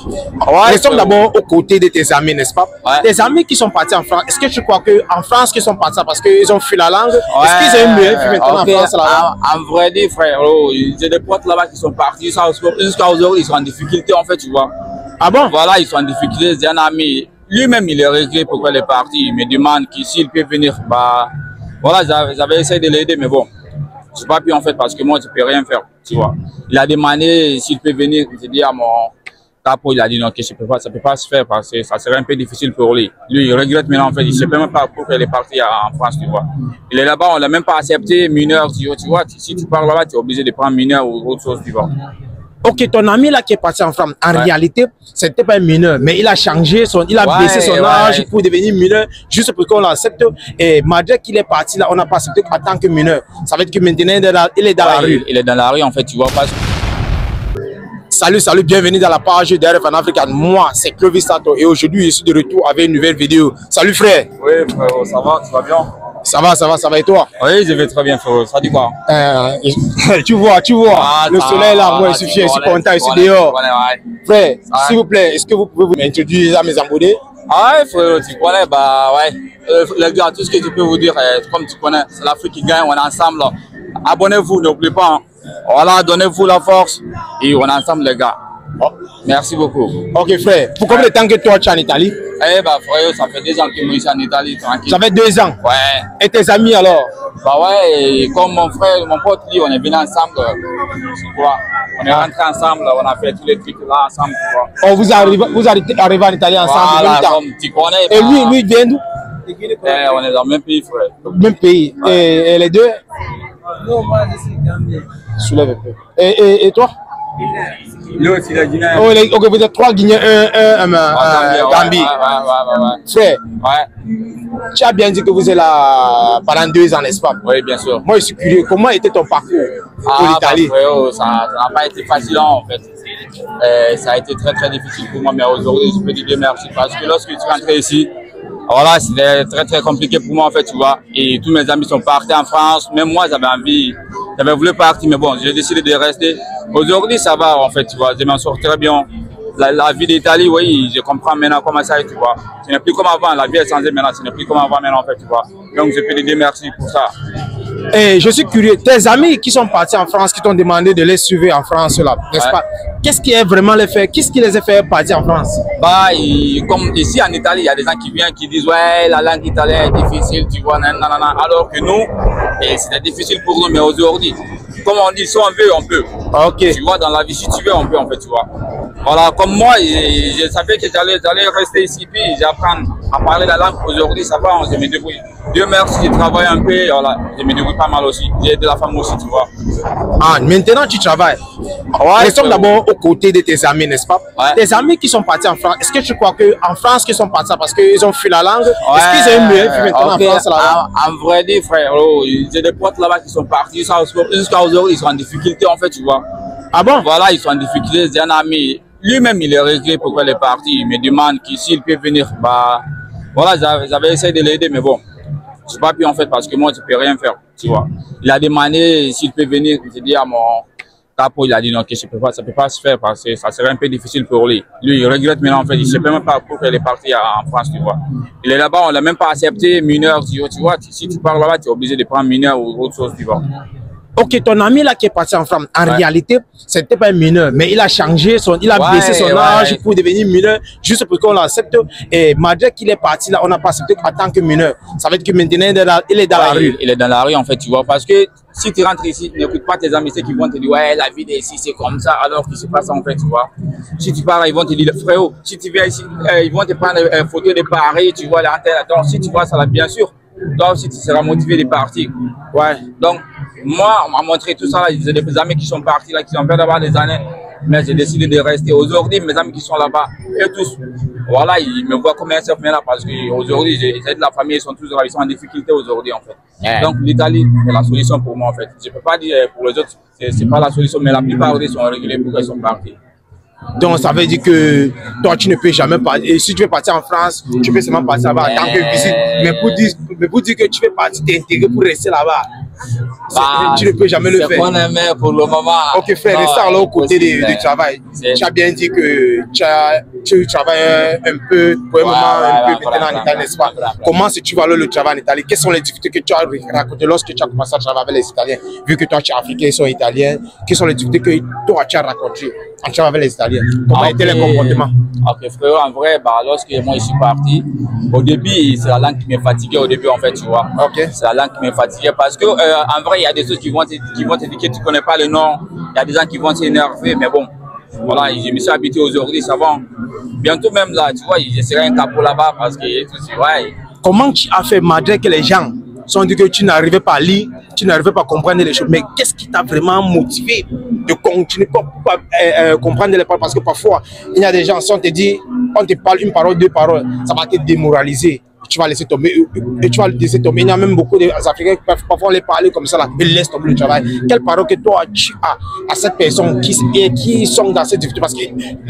Ouais, restons d'abord aux côtés de tes amis, n'est-ce pas? Ouais. Tes amis qui sont partis en France, est-ce que tu crois qu'en France, qu'ils sont partis parce qu'ils ont fui la langue? Ouais, est-ce qu'ils ont une meilleure vie maintenant en France là-bas? En vrai dire, frère, j'ai des potes là-bas qui sont partis, jusqu'à aujourd'hui, ils sont en difficulté en fait, tu vois. Ah bon? Voilà, ils sont en difficulté. J'ai un ami, lui-même, il est regret pourquoi il est parti. Il me demande s'il peut venir. Bah, voilà, j'avais essayé de l'aider, mais bon, je n'ai pas pu en fait parce que moi, je ne peux rien faire, tu vois. Il a demandé s'il peut venir. J'ai dit à mon capo, il a dit non, que ça ne peut pas se faire parce que ça serait un peu difficile pour lui. Lui, il regrette maintenant en fait. Il ne sait même pas pourquoi il est parti en France, tu vois. Il est là-bas, on ne l'a même pas accepté, mineur, tu vois. Si tu pars là-bas, tu es obligé de prendre mineur ou autre chose, tu vois. Ok, ton ami là qui est parti en France, en réalité, c'était pas un mineur, mais il a changé il a baissé son âge pour devenir mineur, juste pour qu'on l'accepte. Et malgré qu'il est parti là, on n'a pas accepté en tant que mineur. Ça veut dire que maintenant, il est dans la rue. Il est dans la rue, en fait, tu vois pas. Salut, bienvenue dans la page d'RF en Afrique. Moi, c'est Clovis Sato et aujourd'hui, je suis de retour avec une nouvelle vidéo. Salut frère. Oui, frérot, ça va, tu vas bien? Ça va et toi? Oui, je vais très bien, frérot. Ça dit quoi? Tu vois, le soleil là, moi, je suis content, je suis dehors. Frère, s'il vous plaît, est-ce que vous pouvez m'introduire à mes abonnés? Ah ouais, frérot, tu connais, bah ouais. Les gars, tout ce que je peux vous dire, comme tu connais, c'est l'Afrique qui gagne, on est ensemble. Abonnez-vous, n'oubliez pas. Voilà, donnez-vous la force et on est ensemble, les gars. Oh, merci beaucoup. Ok, frère. Pour combien de temps que toi, tu es en Italie? Eh bah, frère, ça fait 2 ans que je suis en Italie, tranquille. Ça fait 2 ans? Ouais. Et tes amis alors? Bah ouais, et comme mon frère, mon pote, lui, on est venu ensemble, tu vois. On est rentrés ensemble, on a fait tous les trucs là ensemble, tu vois. Oh, vous arrivez en Italie ensemble? Voilà, comme tu connais. Et lui, il vient d'où? On est dans le même pays, frère. Même pays. Ouais. Et les deux? Non, moi, je suis Gambien. Soulève un peu. Et toi? Lui aussi, il est Guinéen. Oh, ok, vous êtes 3 Guinéens, un Gambie. Ouais. Frère, tu as bien dit que vous êtes là pendant 2 ans, n'est-ce pas? Oui, bien sûr. Moi, je suis curieux. Comment était ton parcours pour l'Italie? Ça n'a pas été facile, en fait. Ça a été très, très difficile pour moi, mais aujourd'hui, je peux dire merci. Parce que lorsque tu rentres ici, voilà, c'était très, très compliqué pour moi, en fait, tu vois. Et tous mes amis sont partis en France. Même moi, j'avais envie, j'avais voulu partir, mais bon, j'ai décidé de rester. Aujourd'hui, ça va, en fait, tu vois. Je m'en sors très bien. La vie d'Italie, oui, je comprends maintenant comment ça est, tu vois. Ce n'est plus comme avant, la vie est changée maintenant, ce n'est plus comme avant maintenant, en fait, tu vois. Donc, je peux dire merci pour ça. Et je suis curieux, tes amis qui sont partis en France, qui t'ont demandé de les suivre en France, là, n'est-ce pas? Qu'est-ce qui est vraiment les fait? Qu'est-ce qui les a fait partir en France? Bah, comme ici en Italie, il y a des gens qui viennent qui disent ouais, la langue italienne est difficile, tu vois, nanana. Alors que nous, c'était difficile pour nous, mais aujourd'hui, comme on dit, si on veut, on peut. Ok. Tu vois, dans la vie, si tu veux, on peut, en fait, tu vois. Voilà, comme moi, je savais que j'allais rester ici, puis j'apprends à parler la langue. Aujourd'hui, ça va, je me débrouille. Dieu merci, je travaille un peu, voilà, je me débrouille pas mal aussi. J'ai de la femme aussi, tu vois. Ah, maintenant tu travailles. Ouais, restons d'abord aux côtés de tes amis, n'est-ce pas? Ouais. Tes amis qui sont partis en France, est-ce que tu crois qu'en France, qu'ils sont partis parce qu'ils ont fui la langue? Ouais. Est-ce qu'ils ont une meilleure vie maintenant en France là-bas? En vrai dire, frère, j'ai des potes là-bas qui sont partis, jusqu'à aujourd'hui, ils sont en difficulté, en fait, tu vois. Ah bon? Voilà, ils sont en difficulté. J'ai un ami, lui-même, il est regret pourquoi il est parti. Il me demande s'il peut venir. Bah, voilà, j'avais essayé de l'aider, mais bon, je n'ai pas pu en fait parce que moi, je ne peux rien faire, tu vois. Il a demandé s'il peut venir. J'ai dit à mon capo, il a dit non, que ça ne peut pas se faire parce que ça serait un peu difficile pour lui. Lui, il regrette maintenant en fait. Il ne sait même pas pourquoi il est parti en France, tu vois. Il est là-bas, on ne l'a même pas accepté, mineur, tu vois. Si tu pars là-bas, tu es obligé de prendre mineur ou autre chose, tu vois. Ok, ton ami là qui est parti en France, en réalité, c'était pas un mineur, mais il a changé il a baissé son âge pour devenir mineur, juste pour qu'on l'accepte. Et malgré qu'il est parti là, on n'a pas accepté en tant que mineur. Ça veut dire que maintenant, il est dans la rue. Il est dans la rue, en fait, tu vois, parce que si tu rentres ici, n'écoute pas tes amis qui vont te dire, ouais, la vie d'ici, c'est comme ça, alors que c'est pas ça, en fait, tu vois. Si tu pars, ils vont te dire, frérot, si tu viens ici, ils vont te prendre une photo de Paris, tu vois, donc si tu vois ça là, bien sûr, toi aussi, tu seras motivé de partir. Ouais, donc, moi, on m'a montré tout ça là, j'ai des amis qui sont partis là, qui ont fait là-bas des années, mais j'ai décidé de rester. Aujourd'hui, mes amis qui sont là-bas, eux tous, voilà, ils me voient comme un chef là, parce qu'aujourd'hui, j'ai de la famille, ils sont en difficulté aujourd'hui, en fait. Yeah. Donc, l'Italie est la solution pour moi, en fait. Je peux pas dire pour les autres, c'est pas la solution, mais la plupart d'eux sont réglés pour qu'ils sont partis. Donc, ça veut dire que toi, tu ne peux jamais partir. Et si tu veux partir en France, tu peux seulement partir là-bas en tant que visite. Mais pour dire que tu veux partir, t'es intégré pour rester là-bas. Tu ne peux jamais le faire. C'est qu'on aimait pour le moment. Ok frère, reste alors aux côtés du travail. Tu as bien dit que tu travailles un peu, pour un moment, un peu maintenant en Italie, n'est-ce pas? Comment est-ce que tu vas le travail en Italie? Quelles sont les difficultés que tu as racontées lorsque tu as commencé à travailler avec les Italiens? Vu que toi tu es africain, ils sont italiens. Quelles sont les difficultés que toi tu as racontées en travaillant avec les Italiens? Comment étaient les comportements? Ok frérot, en vrai, lorsque moi je suis parti, au début c'est la langue qui me fatiguait au début en fait, tu vois. Ok. C'est la langue qui me fatiguait parce que en vrai il y a des choses qui vont te dire que tu connais pas le nom, il y a des gens qui vont s'énerver, mais bon, voilà, je me suis habitué aujourd'hui, ça va. Bientôt même là, tu vois, je serai un capot là-bas parce que ouais. Comment tu as fait malgré que les gens sont dit que tu n'arrivais pas à lire, tu n'arrivais pas à comprendre les choses, mais qu'est-ce qui t'a vraiment motivé de continuer pour comprendre les paroles? Parce que parfois, il y a des gens, si on te dit, on te parle une parole, deux paroles, ça va te démoraliser. Tu vas laisser tomber, et tu vas le laisser tomber. Il y a même beaucoup d'Africains qui peuvent parfois les parler comme ça, là, et laissent tomber le travail. Quelle parole que toi tu as à cette personne qui sont dans cette difficulté? Parce que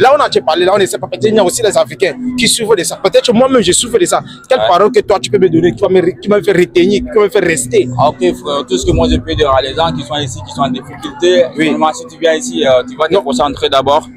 là, on a déjà parlé, là, on ne sait pas, peut-être il y a aussi les Africains qui souffrent de ça. Peut-être moi-même, je souffre de ça. Quelle parole que toi tu peux me donner, qui va me faire retenir, qui va me faire rester? Ok, frère, tout ce que moi je peux dire à les gens qui sont ici, qui sont en difficulté, vraiment, si tu viens ici, tu vas te concentrer d'abord,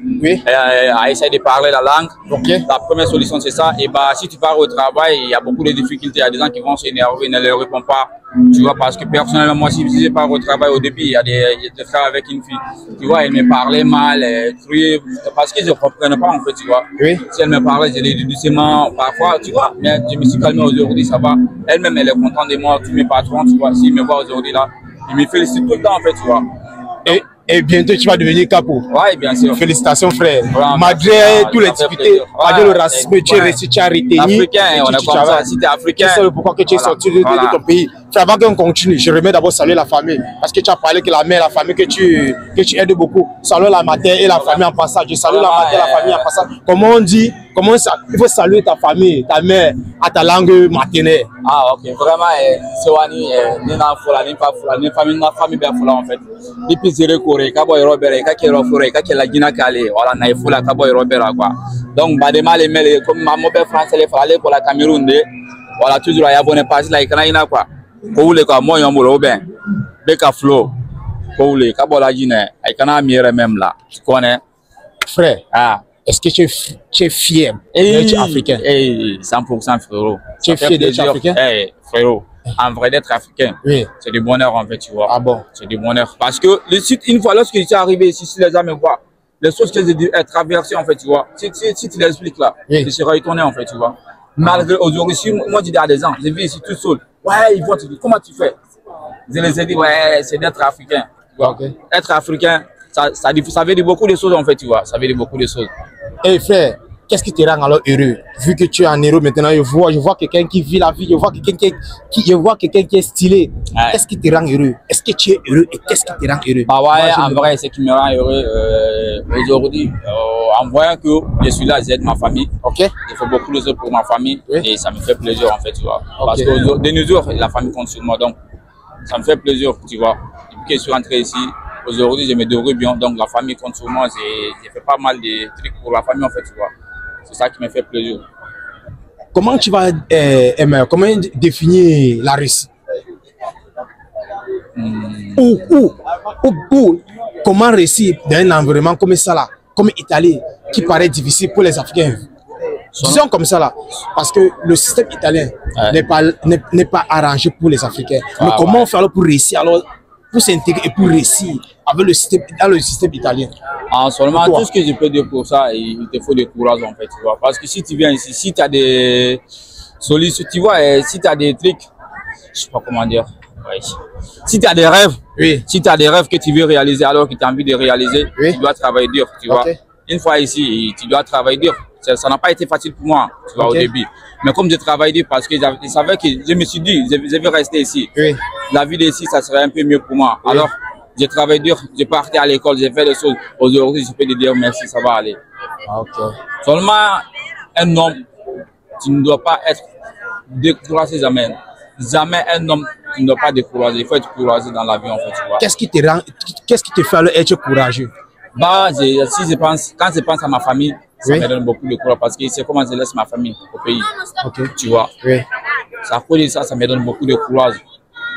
à essayer de parler la langue. Okay. La première solution, c'est ça. Et si tu pars au travail, il y a beaucoup de difficultés. Il y a des gens qui vont s'énerver, ne leur répondent pas. Tu vois, parce que personnellement, moi, si je pars au travail au début, il y a des frères avec une fille. Tu vois, elle me parlait mal, criait, parce qu'ils ne comprennent pas, en fait, tu vois. Oui. Si elle me parlait, je l'ai dit doucement, parfois, tu vois. Mais je me suis calmé aujourd'hui, ça va. Elle-même, elle est contente de moi, tous mes patrons, tu vois. S'ils me voient aujourd'hui là, ils me félicitent tout le temps, en fait, tu vois. Et bientôt, tu vas devenir capot. Oui, bien sûr. Félicitations, frère. Vraiment, malgré tous les difficultés, malgré le racisme, tu es resté, tu as retenu. Africain, on est comme ça. Si tu es africain. C'est pourquoi que tu es sorti de ton pays. Avant qu'on continue, je remets d'abord saluer la famille. Parce que tu as parlé que la mère, la famille que tu aides beaucoup. Saluer la mater et la famille en passage. Je salue la mater et la famille en passage. Comment on dit? Comment ça? Il faut saluer ta famille, ta mère, à ta langue maternelle. Ah, ok. Vraiment, c'est Wani, Nina Fola, Nina Fola, Nina famille Fola en fait. Depuis Zéro Corée, Kaboy Robert, Kakero Forêt, Kakela Gina Kale, voilà, Naïfola, Kaboy Robert, quoi. Donc, Badema, les mails, comme ma mobile français, les frères pour la Cameroun, voilà, toujours, il y a bonne partie, là, il y a quoi. Pour les cas, moi, il y a un mot, ben, Beka Flo, pour les Kabola Gina, il y a un mieux même là. Tu connais? Frère. Ah. Est-ce que tu es fier d'être africain? 100% frérot. Tu es fier d'être africain? Frérot, en vrai d'être africain, oui. C'est du bonheur en fait, tu vois. Ah bon? C'est du bonheur. Parce que le site, une fois lorsque je suis arrivé ici, si les gens me voient, les choses que j'ai dû traverser en fait, tu vois, si tu l'expliques là, je serai étonné en fait, tu vois. Malgré aujourd'hui, si moi je dis à des gens, je vis ici tout seul, ouais, ils vont te dire, comment tu fais? Je les ai dit, ouais, c'est d'être africain. Tu vois. Okay. Être africain, ça veut dire beaucoup de choses en fait, tu vois, ça veut dire beaucoup de choses. Hey frère, qu'est-ce qui te rend alors heureux? Vu que tu es en héros maintenant, je vois quelqu'un qui vit la vie, je vois quelqu'un qui est stylé. Ouais. Qu'est-ce qui te rend heureux? Est-ce que tu es heureux et qu'est-ce qui te rend heureux? Bah ouais, en vrai, ce qui me rend heureux aujourd'hui, en voyant que je suis là, j'aide ma famille. Ok. Je fais beaucoup de choses pour ma famille et ça me fait plaisir en fait, tu vois. Parce que de nos jours, la famille compte sur moi, donc ça me fait plaisir, tu vois. Depuis que je suis rentré ici, aujourd'hui, je me débrouille bien, donc la famille compte sur moi. J'ai fait pas mal de trucs pour la famille, en fait, tu vois. C'est ça qui me fait plaisir. Comment tu vas comment définir la Russie? Comment réussir dans un environnement comme ça, là, comme Italie, qui paraît difficile pour les Africains? Disons comme ça, là, parce que le système italien n'est pas arrangé pour les Africains. Mais comment faire pour réussir alors? Pour s'intégrer et pour réussir avec dans le système italien. Seulement, tout ce que je peux dire pour ça, il te faut du courage en fait, tu vois. Parce que si tu viens ici, si tu as des solutions, tu vois, si tu as des trucs, je sais pas comment dire, si tu as des rêves, si tu as des rêves que tu veux réaliser alors que tu as envie de réaliser, tu dois travailler dur, tu vois. Une fois ici, tu dois travailler dur. Ça n'a pas été facile pour moi, tu vois, au début. Mais comme je travaille dur parce que je savais que je me suis dit, je vais rester ici. La vie d'ici, ça serait un peu mieux pour moi. Alors, je travaille dur, je partais à l'école, j'ai fait des choses. Aujourd'hui, je peux te dire merci, ça va aller. Seulement, un homme, tu ne dois pas être découragé jamais. Jamais un homme, tu ne dois pas décourager. Il faut être courageux dans la vie, en fait, tu vois. Qu'est-ce qui te fait être courageux? Bah, quand je pense à ma famille, ça me donne beaucoup de courage parce que c'est comment je laisse ma famille au pays. Tu vois. Ça, ça me donne beaucoup de courage.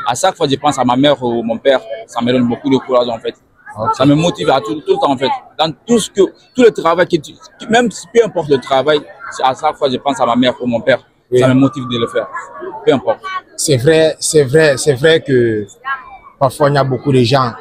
À chaque fois que je pense à ma mère ou mon père, ça me donne beaucoup de courage en fait. Okay. Ça me motive à tout le temps en fait. Dans tout le travail, même peu importe le travail, à chaque fois que je pense à ma mère ou mon père, oui. Ça me motive de le faire. Peu importe. C'est vrai que parfois il y a beaucoup de gens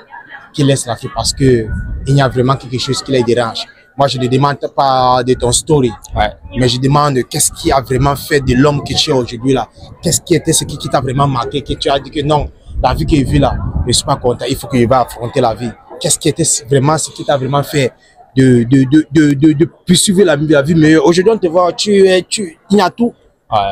qui laissent l'Afrique parce que il y a vraiment quelque chose qui les dérange. Moi, je ne demande pas de ton story, ouais. Mais je demande qu'est-ce qui a vraiment fait de l'homme que tu es aujourd'hui là. Qu'est-ce qui était ce qui t'a vraiment marqué, que tu as dit que non, la vie que je vis là, je ne suis pas content, il faut que je vais affronter la vie. Qu'est-ce qui était vraiment ce qui t'a vraiment fait de poursuivre la vie meilleure. Aujourd'hui, on te voit, il y a tout.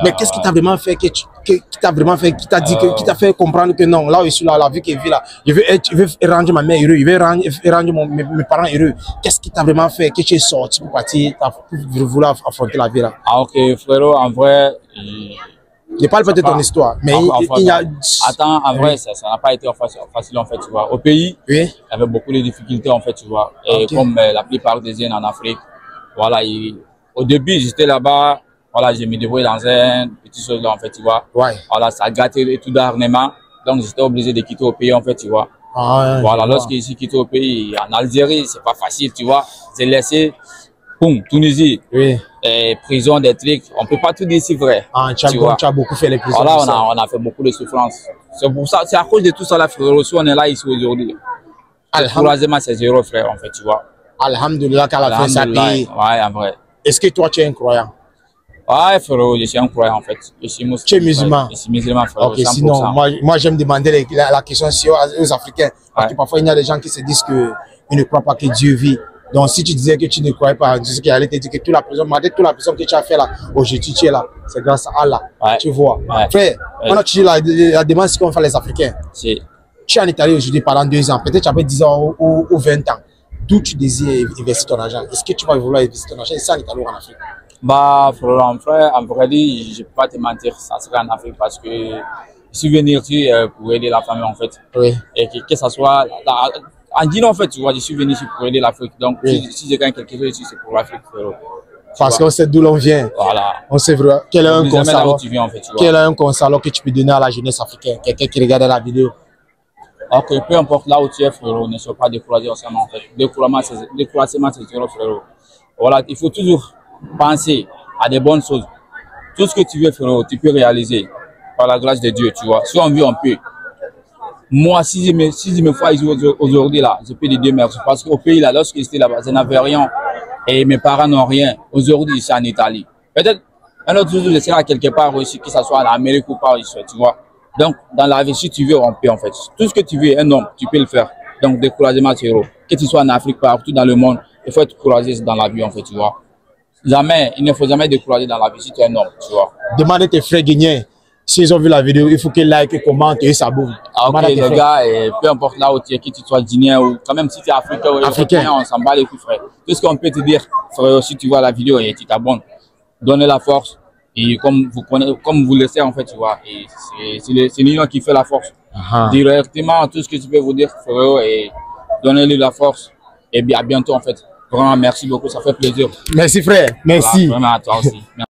Mais qu'est-ce qui t'a vraiment fait, qui t'a dit, qui t'a fait comprendre que non, là où je suis là, la vie que je vis là, je veux rendre ma mère heureuse, je veux rendre mes parents heureux. Qu'est-ce qui t'a vraiment fait que tu es sorti pour partir, pour vouloir affronter la vie là? Ah ok, frérot, en vrai... Je parle peut-être de ton histoire, mais il y a... Attends, en vrai, ça n'a pas été facile en fait, tu vois. Au pays, oui. Il y avait beaucoup de difficultés en fait, tu vois. Et comme la plupart des jeunes en Afrique, voilà, au début, j'étais là-bas, voilà, j'ai me débrouillé dans un petit chose là en fait, tu vois. Ouais. Voilà, ça a gâté tout dernièrement, donc j'étais obligé de quitter au pays en fait, tu vois. Ah, ouais, voilà, lorsque je suis quitté au pays, en Algérie, c'est pas facile, tu vois. J'ai laissé, boum, Tunisie. Oui. Et prison, des trucs, on peut pas tout dire si vrai. Ah, tu as beaucoup fait les prisons. Voilà, on a fait beaucoup de souffrances. C'est pour ça, c'est à cause de tout ça là, frérot, si on est là ici aujourd'hui. Alhamdulillah, c'est zéro, frère, en fait, tu vois. Alhamdulillah, qu'à la fin, ça paye. Ouais, en vrai. Est-ce que toi, tu es un croyant? Ouais, frérot, je suis un croyant, en fait. Je suis musulman. Tu es musulman? Je suis musulman, frérot. Ok, sinon, moi j'aime demander la question aux Africains. Parce que parfois, il y a des gens qui se disent qu'ils ne croient pas que Dieu vit. Donc, si tu disais que tu ne croyais pas, tu sais qu'il allait te dire que toute la prison que tu as fait là, aujourd'hui tu es là, c'est grâce à Allah. Ouais. Tu vois. Ouais. Frère, on a toujours la demande, ce qu'on fait les Africains. Si. Tu es en Italie aujourd'hui pendant 2 ans, peut-être tu avais 10 ans ou 20 ans. D'où tu désires investir ton argent? Est-ce que tu vas vouloir investir ton argent ici en Italie ou en Afrique? Bah, frère, en vrai dit, je ne peux pas te mentir, ça serait en Afrique parce que je suis venu ici pour aider la famille en fait. Oui. Et que ça soit. En disant en fait, tu vois, je suis venu ici pour aider l'Afrique. Donc, oui. si je gagne quelque chose ici, c'est pour l'Afrique, frérot. Parce qu'on sait d'où l'on vient. Voilà. On sait vraiment. Quel est un conseil en fait, quel est un conseil que tu peux donner à la jeunesse africaine, quelqu'un qui regarde la vidéo? Ok, peu importe là où tu es, frérot, ne sois pas découragé ensemble en fait. Découragement, c'est zéro, frérot. Voilà, il faut toujours penser à des bonnes choses. Tout ce que tu veux, frérot, tu peux réaliser par la grâce de Dieu, tu vois. Si on veut, on peut. Moi, si je me fais aujourd'hui là, je peux dire Dieu merci. Parce qu'au pays là, lorsque j'étais là-bas, je n'avais rien. Et mes parents n'ont rien. Aujourd'hui, je suis en Italie. Peut-être un autre jour, je serai quelque part aussi, que ce soit en Amérique ou pas, tu vois. Donc, dans la vie, si tu veux, on peut en fait. Tout ce que tu veux, un homme, tu peux le faire. Donc, découragement, c'est héros. Que tu sois en Afrique, partout dans le monde, il faut être courageux dans la vie, en fait, tu vois. Jamais, il ne faut jamais décourager dans la vie si tu es un homme, tu vois. Demandez tes frères guinéens. S'ils ont vu la vidéo, il faut qu'ils like, commentent et s'abonnent. Ah, ok, les gars, peu importe là où tu es, que tu sois guinéen ou quand même si tu es africain ou européen, on s'en bat les couilles, frère. Tout ce qu'on peut te dire, frère, si tu vois la vidéo et tu t'abonnes, donnez la force. Et comme vous le savez, en fait, tu vois, c'est l'union qui fait la force. Directement, tout ce que tu peux vous dire, frère, et donnez-lui la force. Et bien, à bientôt, en fait. Vraiment, merci beaucoup, ça fait plaisir. Merci, frère. Merci. Voilà, vraiment à toi aussi. Merci.